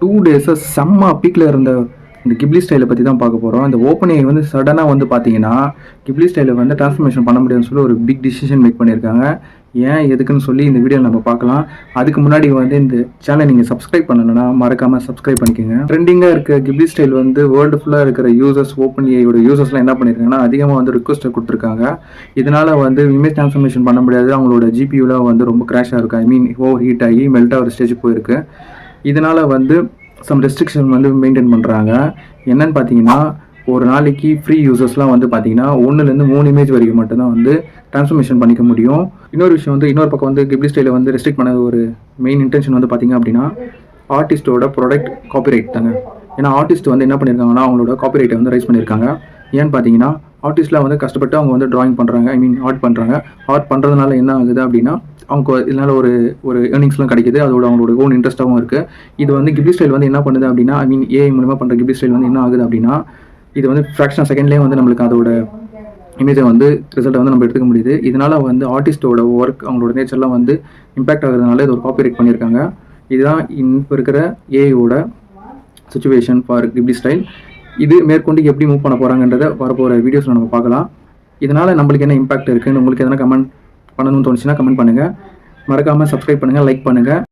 2 டேஸாக செம்ம பீக்கில் இருந்த இந்த கிப்லி ஸ்டைலை பற்றி தான் பார்க்க போகிறோம். இந்த ஓப்பன் வந்து சடனாக வந்து பார்த்தீங்கன்னா கிப்லி ஸ்டைலை வந்து ட்ரான்ஸ்ஃபர்மேஷன் பண்ண முடியாதுன்னு சொல்லி ஒரு பிக் டிசிஷன் மேக் பண்ணியிருக்காங்க. ஏன் எதுக்குன்னு சொல்லி இந்த வீடியோ நம்ம பார்க்கலாம். அதுக்கு முன்னாடி வந்து இந்த சேனலை நீங்கள் சப்ஸ்கிரைப் பண்ணலைன்னா மறக்காமல் சப்ஸ்கிரைப் பண்ணிக்கோங்க. ட்ரெண்டிங்காக இருக்க கிப்லி ஸ்டைல் வந்து வேர்ல்டு ஃபுல்லாக இருக்கிற யூசர்ஸ் ஓப்பன் ஏயோட யூசர்ஸ்லாம் என்ன பண்ணியிருக்காங்கன்னா அதிகமாக வந்து ரிக்வஸ்ட்டை கொடுத்துருக்காங்க. இதனால் வந்து இமேஜ் ட்ரான்ஸ்ஃபர்மேஷன் பண்ண முடியாது. அவங்களோட ஜிபியூவில் வந்து ரொம்ப கிராஷாக இருக்கும். ஐ மீன் ஓவர் ஹீட் ஆகி மெல்ட் ஆகிற ஸ்டேஜ் போயிருக்கு. இதனால் வந்து சம் ரெஸ்ட்ரிக்ஷன் வந்து மெயின்டைன் பண்ணுறாங்க. என்னன்னு பார்த்தீங்கன்னா ஒரு நாளைக்கு ஃப்ரீ யூசர்ஸ்லாம் வந்து பார்த்தீங்கன்னா 1லேருந்து 3 இமேஜ் வரைக்கும் மட்டும்தான் வந்து ட்ரான்ஸ்ஃபர்மேஷன் பண்ணிக்க முடியும். இன்னொரு விஷயம் வந்து இன்னொரு பக்கம் வந்து கிப்லி ஸ்டைலை வந்து ரெஸ்ட்ரிக்ட் பண்ண ஒரு மெயின் இன்டென்ஷன் வந்து பார்த்தீங்க அப்படின்னா ஆர்டிஸ்ட்டோட ப்ராடக்ட் காப்பிரைட் தாங்க. ஏன்னா ஆர்டிஸ்ட் வந்து என்ன பண்ணியிருக்காங்கன்னா அவங்களோட காப்பிரைட்டை வந்து ரைஸ் பண்ணியிருக்காங்க. ஏன்னு பார்த்தீங்கன்னா ஆர்டிஸ்ட்லாம் வந்து கஷ்டப்பட்டு அவங்க வந்து ட்ராயிங் பண்ணுறாங்க, ஐ மீன் ஆர்ட் பண்ணுறாங்க. ஆர்ட் பண்ணுறதுனால என்ன ஆகுது அப்படின்னா அவங்க இதனால் ஒரு ஏர்னிங்ஸ்லாம் கிடைக்குது. அதோட அவங்களோட ஓன் இன்ட்ரெஸ்ட்டாகவும் இருக்குது. இது வந்து கிப்லி ஸ்டைல் வந்து என்ன பண்ணுது அப்படின்னா ஐ மீன் ஏஐ மூலமாக பண்ணுற கிப்லி ஸ்டைல் வந்து என்ன ஆகுது அப்படின்னா இது வந்து ஃப்ராக்ஷன் செகண்ட்லேயே வந்து நம்மளுக்கு அதோட இமேஜை வந்து ரிசல்ட்டை வந்து நம்ம எடுத்துக்க முடியுது. இதனால் வந்து ஆர்டிஸ்ட்டோட ஒர்க் அவங்களோட நேச்சர்லாம் வந்து இம்பேக்ட் ஆகுறதுனால இது ஒரு காப்பிரைட் பண்ணியிருக்காங்க. இதுதான் இப்போ இருக்கிற ஏஐயோட சுச்சுவேஷன் ஃபார் கிப்லி ஸ்டைல். இது மேற்கொண்டு எப்படி மூவ் பண்ண போகிறாங்கன்றதை வரப்போகிற வீடியோஸில் நம்ம பார்க்கலாம். இதனால் நம்மளுக்கு என்ன இம்பாக்ட் இருக்குன்னு உங்களுக்கு எதனா கமெண்ட் பண்ணணும்னு தோணுச்சுன்னா கமெண்ட் பண்ணுங்கள். மறக்காமல் சப்ஸ்கிரைப் பண்ணுங்கள், லைக் பண்ணுங்கள்.